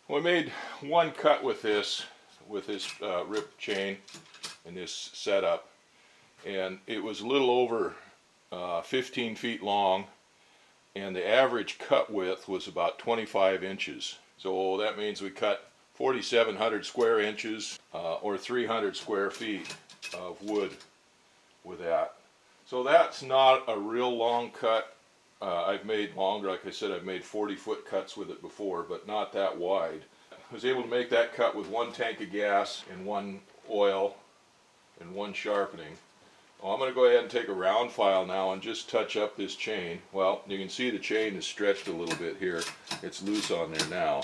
Well, I made one cut with this rip chain and this setup, and it was a little over 15 feet long, and the average cut width was about 25 inches. So that means we cut 4,700 square inches or 300 square feet of wood with that. So that's not a real long cut. I've made longer, like I said, I've made 40-foot cuts with it before, but not that wide. I was able to make that cut with one tank of gas and one oil and one sharpening. Well, I'm going to go ahead and take a round file now and just touch up this chain. Well, you can see the chain is stretched a little bit here. It's loose on there now.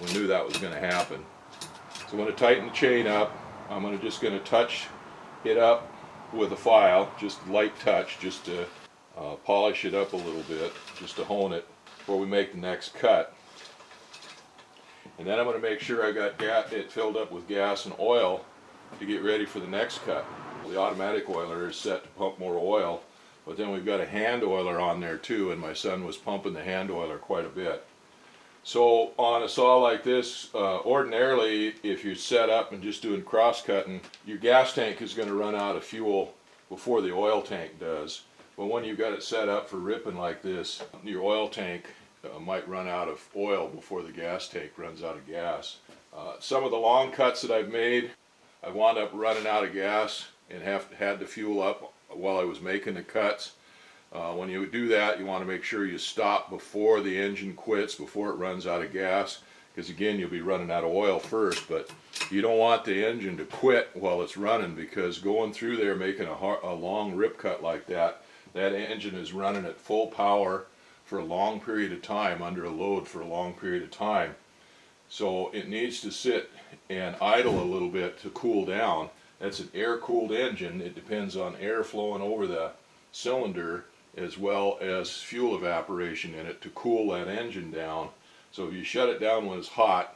We knew that was going to happen. So I'm going to tighten the chain up. I'm just going to touch it up with a file, just light touch, just to polish it up a little bit, just to hone it before we make the next cut. And then I'm going to make sure I got it filled up with gas and oil to get ready for the next cut. The automatic oiler is set to pump more oil, but then we've got a hand oiler on there too, and my son was pumping the hand oiler quite a bit. So on a saw like this, ordinarily if you're set up and just doing cross-cutting, your gas tank is going to run out of fuel before the oil tank does. But when you've got it set up for ripping like this, your oil tank might run out of oil before the gas tank runs out of gas. Some of the long cuts that I've made, I wound up running out of gas and had to fuel up while I was making the cuts. When you do that, you want to make sure you stop before the engine quits, before it runs out of gas, because again you'll be running out of oil first, but you don't want the engine to quit while it's running, because going through there making a long rip cut like that, that engine is running at full power for a long period of time, under a load for a long period of time. So it needs to sit and idle a little bit to cool down. That's an air-cooled engine. It depends on air flowing over the cylinder as well as fuel evaporation in it to cool that engine down. So if you shut it down when it's hot,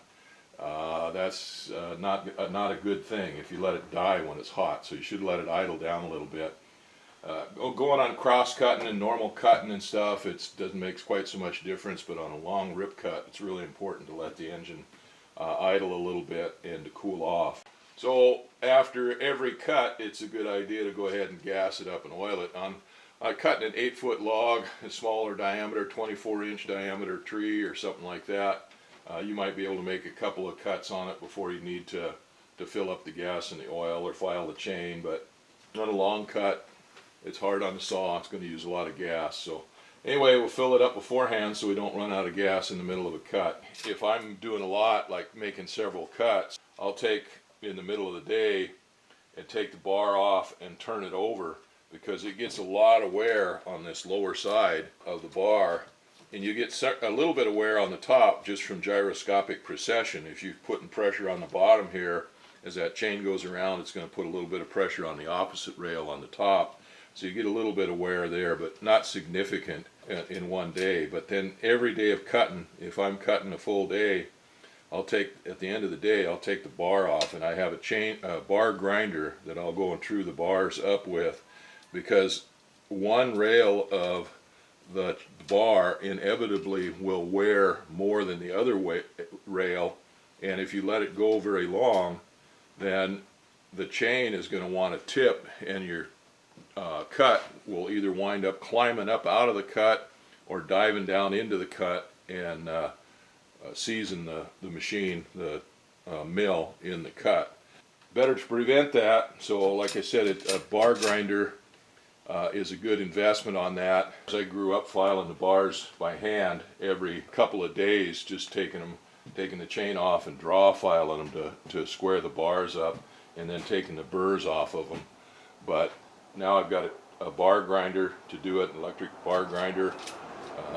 that's not a good thing if you let it die when it's hot. So you should let it idle down a little bit. Going on cross-cutting and normal cutting and stuff, it doesn't make quite so much difference, but on a long rip cut, it's really important to let the engine idle a little bit and to cool off. So after every cut, it's a good idea to go ahead and gas it up and oil it. On cutting an 8-foot log, a smaller diameter, 24-inch diameter tree or something like that, you might be able to make a couple of cuts on it before you need to fill up the gas and the oil or file the chain. But on a long cut, it's hard on the saw. It's going to use a lot of gas. So anyway, we'll fill it up beforehand so we don't run out of gas in the middle of a cut. If I'm doing a lot, like making several cuts, I'll take in the middle of the day and take the bar off and turn it over, because it gets a lot of wear on this lower side of the bar, and you get a little bit of wear on the top just from gyroscopic precession. If you're putting pressure on the bottom here, as that chain goes around, it's going to put a little bit of pressure on the opposite rail on the top. So you get a little bit of wear there, but not significant in one day. But then every day of cutting, if I'm cutting a full day, at the end of the day, I'll take the bar off, and I have a bar grinder that I'll go and true the bars up with, because one rail of the bar inevitably will wear more than the other rail, and if you let it go very long, then the chain is going to want to tip, and your cut will either wind up climbing up out of the cut or diving down into the cut and seizing the machine, the mill in the cut. Better to prevent that. So like I said, a bar grinder is a good investment on that. As I grew up filing the bars by hand every couple of days, just taking the chain off and draw filing them to square the bars up, and then taking the burrs off of them. But now I've got a bar grinder to do it, an electric bar grinder,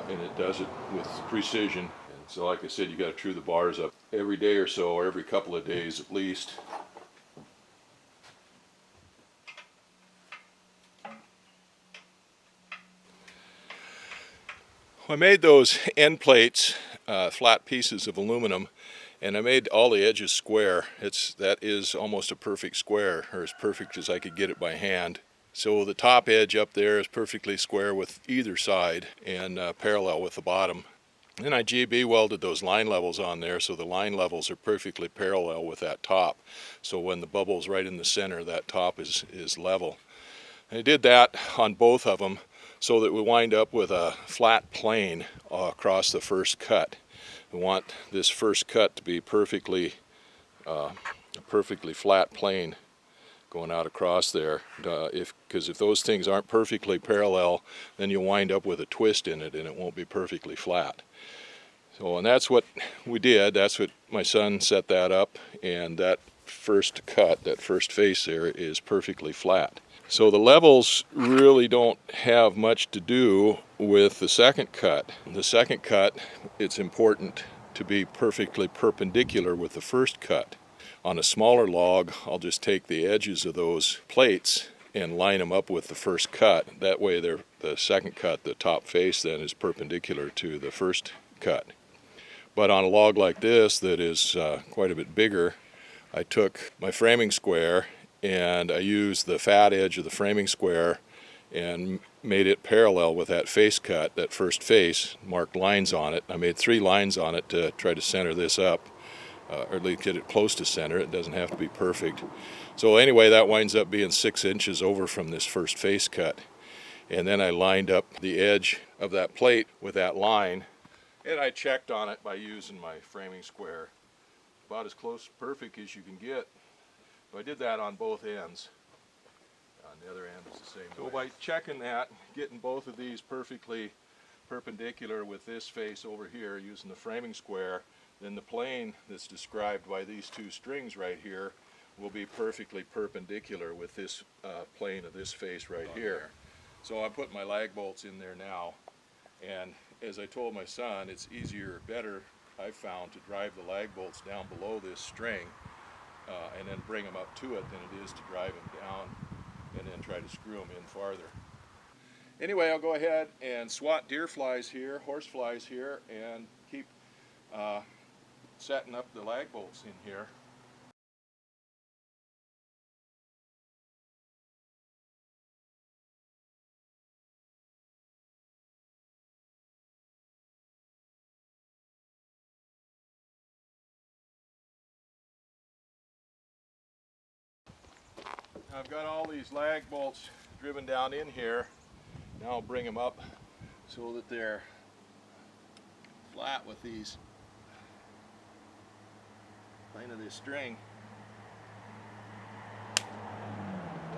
and it does it with precision. And so like I said, you got to true the bars up every day or so, or every couple of days at least. I made those end plates, flat pieces of aluminum, and I made all the edges square. That is almost a perfect square, or as perfect as I could get it by hand. So the top edge up there is perfectly square with either side and parallel with the bottom. Then I GB welded those line levels on there, so the line levels are perfectly parallel with that top. So when the bubble's right in the center, that top is level. And I did that on both of them so that we wind up with a flat plane across the first cut. We want this first cut to be a perfectly flat plane going out across there. Because if those things aren't perfectly parallel, then you'll wind up with a twist in it and it won't be perfectly flat. So, and that's what we did. That's what my son set that up, and that first cut, that first face there, is perfectly flat. So the levels really don't have much to do with the second cut. The second cut, it's important to be perfectly perpendicular with the first cut. On a smaller log, I'll just take the edges of those plates and line them up with the first cut. That way the second cut, the top face, then is perpendicular to the first cut. But on a log like this that is quite a bit bigger, I took my framing square and I used the fat edge of the framing square and made it parallel with that face cut, that first face, marked lines on it. I made 3 lines on it to try to center this up, or at least get it close to center. It doesn't have to be perfect. So anyway, that winds up being 6 inches over from this first face cut. And then I lined up the edge of that plate with that line, and I checked on it by using my framing square. About as close to perfect as you can get. So I did that on both ends. On the other end is the same way. So by checking that, getting both of these perfectly perpendicular with this face over here using the framing square, then the plane that's described by these 2 strings right here will be perfectly perpendicular with this plane of this face right here. So I put my lag bolts in there now, and as I told my son, it's easier or better, I've found, to drive the lag bolts down below this string and then bring them up to it than it is to drive them down and then try to screw them in farther. Anyway, I'll go ahead and swat deer flies here, horse flies here, and keep setting up the lag bolts in here. I've got all these lag bolts driven down in here. Now I'll bring them up so that they're flat with these plane of this string.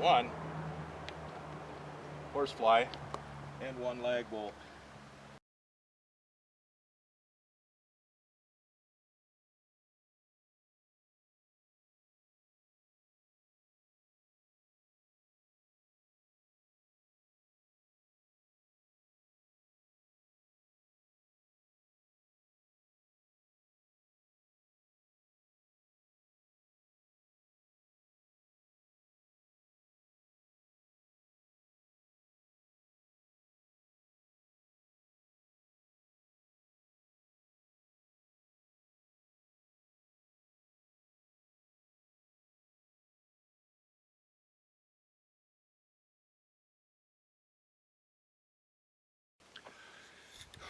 1 horsefly and 1 lag bolt.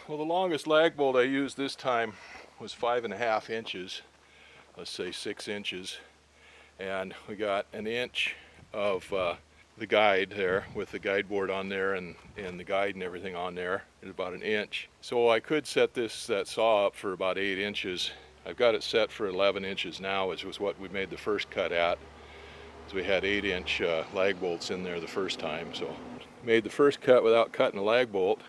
Well, the longest lag bolt I used this time was 5.5 inches, let's say 6 inches, and we got 1 inch of the guide there with the guide board on there and the guide and everything on there. It's about 1 inch. So I could set that saw up for about 8 inches. I've got it set for 11 inches now, which was what we made the first cut at. So we had 8-inch lag bolts in there the first time. So made the first cut without cutting a lag bolt.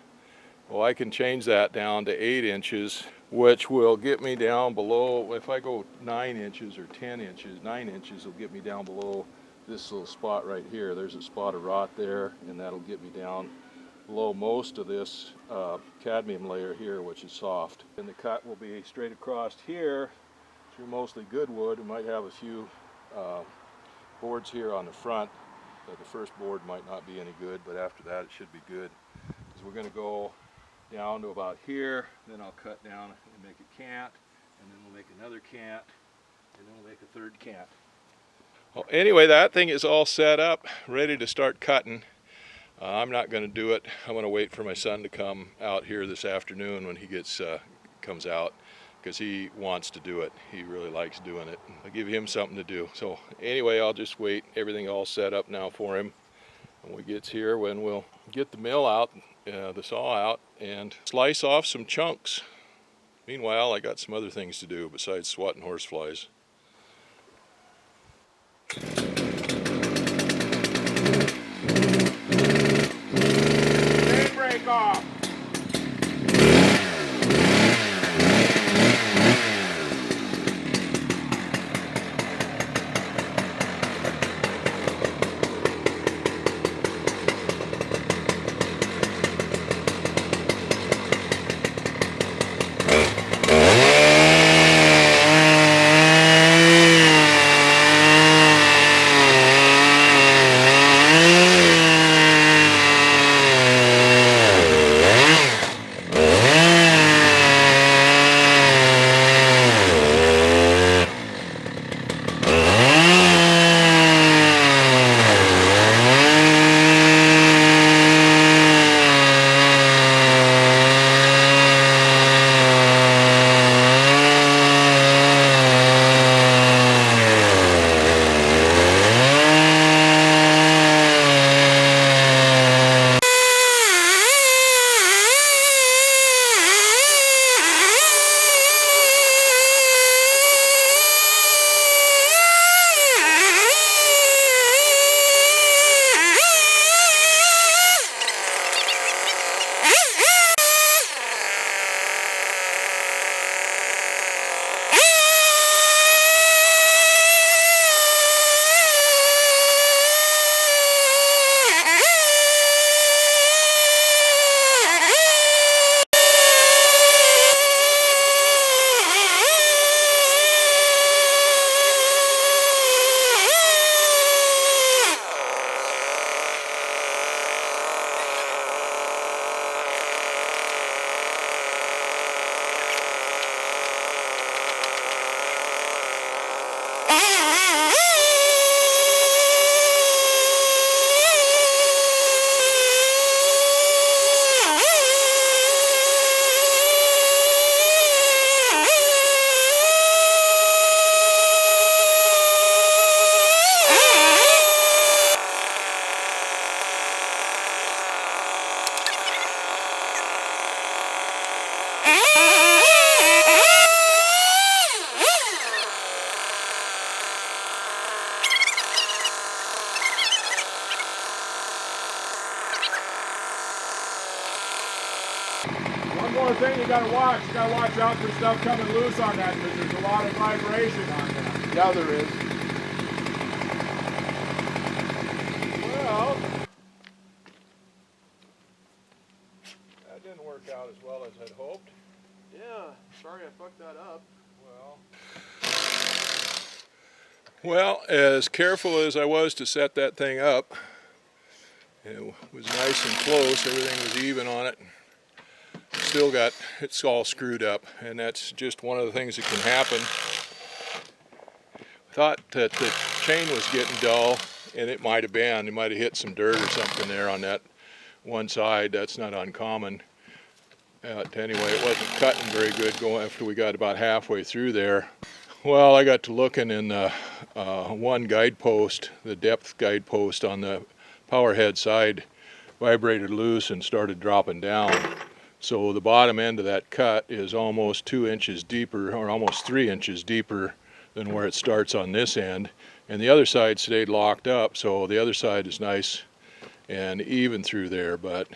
Well, I can change that down to 8 inches, which will get me down below, if I go 9 inches or 10 inches, 9 inches will get me down below this little spot right here. There's a spot of rot there, and that'll get me down below most of this cadmium layer here, which is soft. And the cut will be straight across here through mostly good wood. We might have a few boards here on the front. The first board might not be any good, but after that it should be good. Because we're going to go down to about here, then I'll cut down and make a cant, and then we'll make another cant, and then we'll make a 3rd cant. Well, anyway, that thing is all set up, ready to start cutting. I'm not going to do it. I'm going to wait for my son to come out here this afternoon when he gets comes out, because he wants to do it. He really likes doing it. I give him something to do. So anyway, I'll just wait. Everything all set up now for him. When we get here, when we'll get the mill out, the saw out, and slice off some chunks. Meanwhile, I got some other things to do besides swatting horseflies. Chain brake off. One more thing you gotta watch. You gotta watch out for stuff coming loose on that because there's a lot of vibration on that. Yeah, there is. Well, That didn't work out as well as I'd hoped. yeah, sorry I fucked that up. Well, as careful as I was to set that thing up, it was nice and close, everything was even on it. Still got, it's all screwed up, and that's just one of the things that can happen. Thought that the chain was getting dull, and it might have been. It might have hit some dirt or something there on that one side. That's not uncommon. Anyway, it wasn't cutting very good going after we got about halfway through there. Well, I got to looking in the one guidepost, the depth guidepost on the power head side vibrated loose and started dropping down. So the bottom end of that cut is almost 2 inches deeper, or almost 3 inches deeper than where it starts on this end. And the other side stayed locked up, so the other side is nice and even through there. But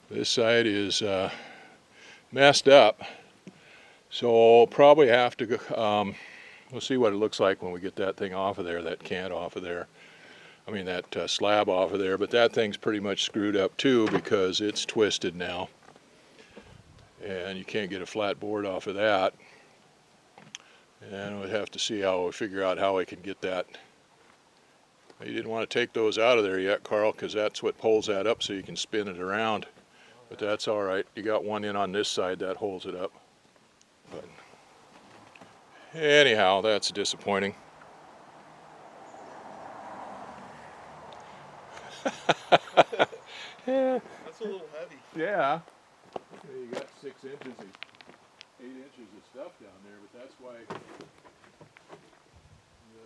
this side is messed up. So probably have to go, we'll see what it looks like when we get that thing off of there, that cant off of there. I mean that slab off of there, but that thing's pretty much screwed up too because it's twisted now. And you can't get a flat board off of that. And we'd have to see how we figure out how we can get that. You didn't want to take those out of there yet, Carl, because that's what pulls that up so you can spin it around. But that's all right. You got one in on this side that holds it up. But anyhow, that's disappointing. Yeah. That's a little heavy. Yeah. You got 6 inches. inches of stuff down there, but that's why you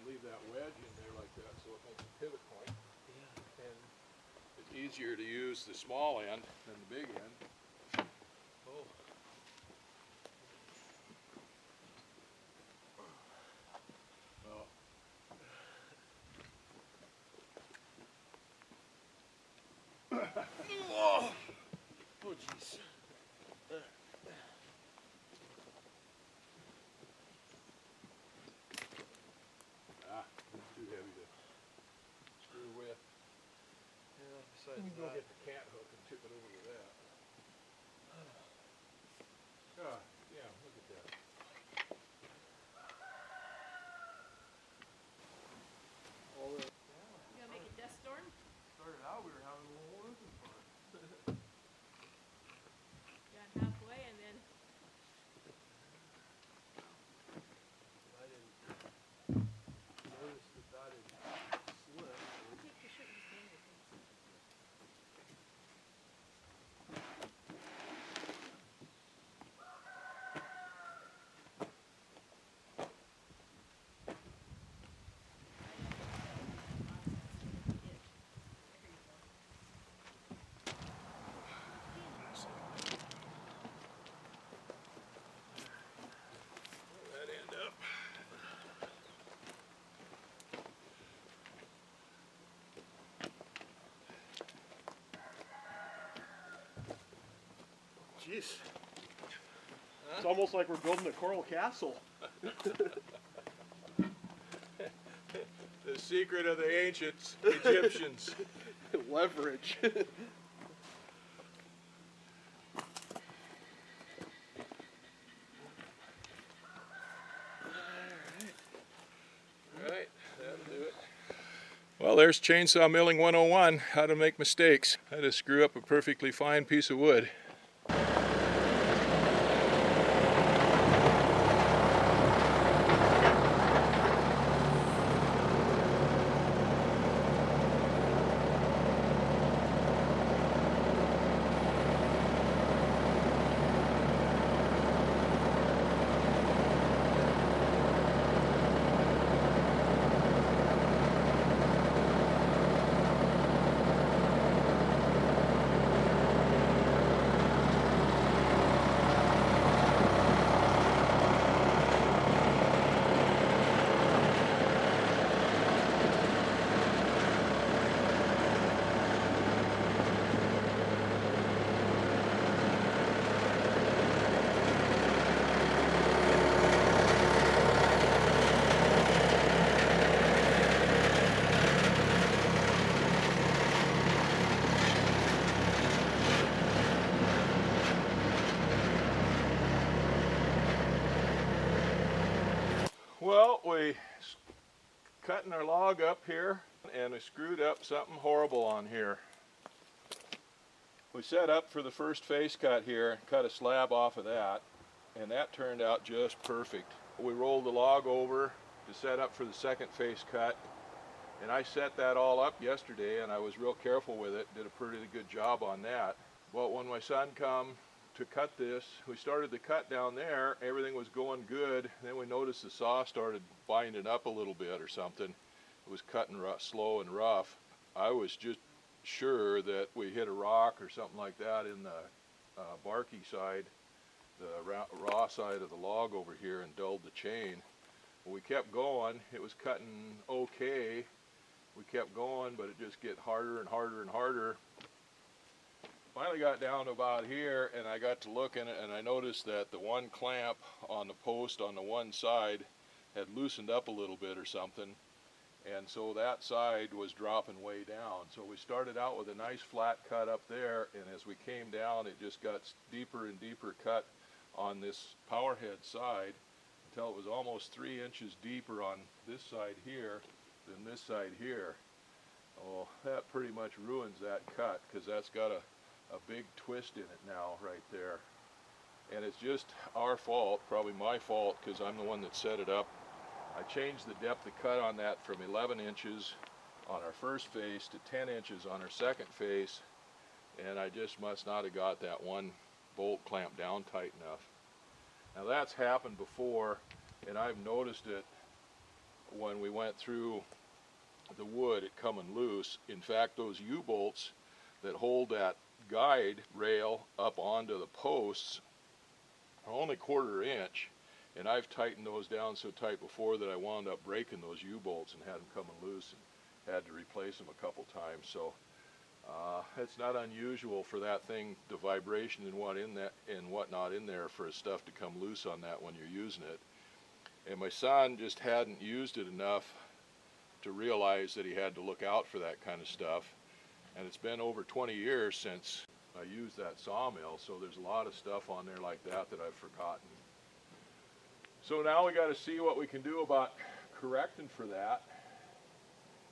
leave that wedge in there like that so it makes a pivot point. Yeah. And it's easier to use the small end than the big end. Oh. Well. Oh, jeez. It's too heavy to screw with. Yeah, besides You can go that. get the cat hook and tip it over to that. Yeah, look at that. All the, You gonna make a dust storm? started out, we were having a little roofing fun. Got halfway and then I didn't notice that had slipped. take your shirt and just hang your face. That end up. Jeez. It's almost like we're building a coral castle. The secret of the ancient Egyptians. Leverage. Right, that'll do it. Well, there's chainsaw milling 101, how to make mistakes. How to screw up a perfectly fine piece of wood. Well, we cutting our log up here and we screwed up something horrible on here. We set up for the first face cut here, cut a slab off of that, and that turned out just perfect. We rolled the log over to set up for the second face cut, and I set that all up yesterday and I was real careful with it, did a pretty good job on that. Well, when my son come to cut this, we started the cut down there, everything was going good, then we noticed the saw started binding up a little bit or something. It was cutting slow and rough. I was just sure that we hit a rock or something like that in the barky side, the raw side of the log over here, and dulled the chain. We kept going, it was cutting okay. We kept going, but it just get harder and harder and harder. Finally got down to about here, and I got to looking, and I noticed that the one clamp on the post on the one side had loosened up a little bit or something, and so that side was dropping way down. So we started out with a nice flat cut up there, and as we came down, it just got deeper and deeper cut on this power head side until it was almost 3 inches deeper on this side here than this side here. Oh, that pretty much ruins that cut, because that's got a big twist in it now right there, and it's just our fault, probably my fault, because I'm the one that set it up. I changed the depth of cut on that from 11 inches on our first face to 10 inches on our second face, and I just must not have got that one bolt clamped down tight enough. Now that's happened before, and I've noticed it when we went through the wood, it coming loose. In fact, those U-bolts that hold that guide rail up onto the posts are only 1/4 inch, and I've tightened those down so tight before that I wound up breaking those U-bolts and had them coming loose and had to replace them a couple times. So it's not unusual for that thing, the vibration and whatnot in there, for stuff to come loose on that when you're using it. And my son just hadn't used it enough to realize that he had to look out for that kind of stuff. And it's been over 20 years since I used that sawmill, so there's a lot of stuff on there like that that I've forgotten. So now we got to see what we can do about correcting for that.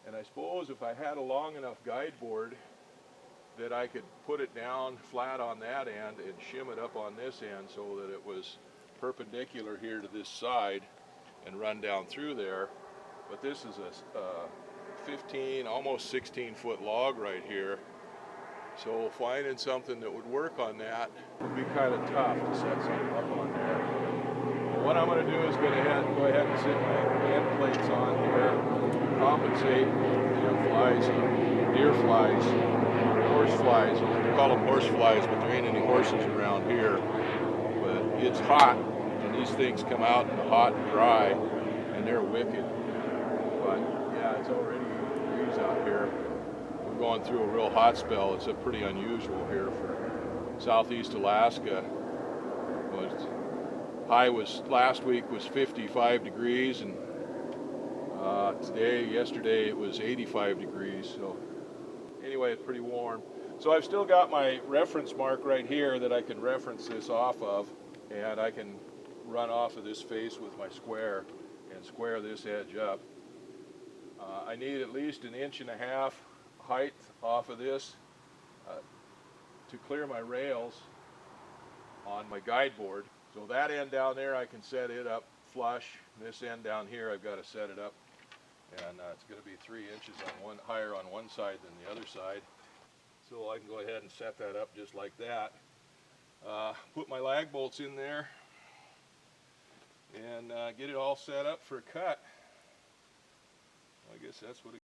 And I suppose if I had a long enough guide board that I could put it down flat on that end and shim it up on this end so that it was perpendicular here to this side and run down through there. But this is a 15, almost 16-foot log right here. So finding something that would work on that would be kind of tough to set something up on there. But what I'm going to do is go ahead and sit my end plates on here, compensate deer flies, horse flies. We call them horse flies, but there ain't any horses around here. But it's hot, and these things come out in the hot and dry, and they're wicked. But yeah, it's already 80 degrees out here. We're going through a real hot spell. It's a pretty unusual here for southeast Alaska. High was last week was 55 degrees, and yesterday it was 85 degrees. So anyway, it's pretty warm. So I've still got my reference mark right here that I can reference this off of, and I can run off of this face with my square and square this edge up. I need at least 1.5 inches height off of this to clear my rails on my guide board. So that end down there I can set it up flush. This end down here I've got to set it up, and it's going to be 3 inches higher on one side than the other side. So I can go ahead and set that up just like that. Put my lag bolts in there and get it all set up for a cut. I guess that's what it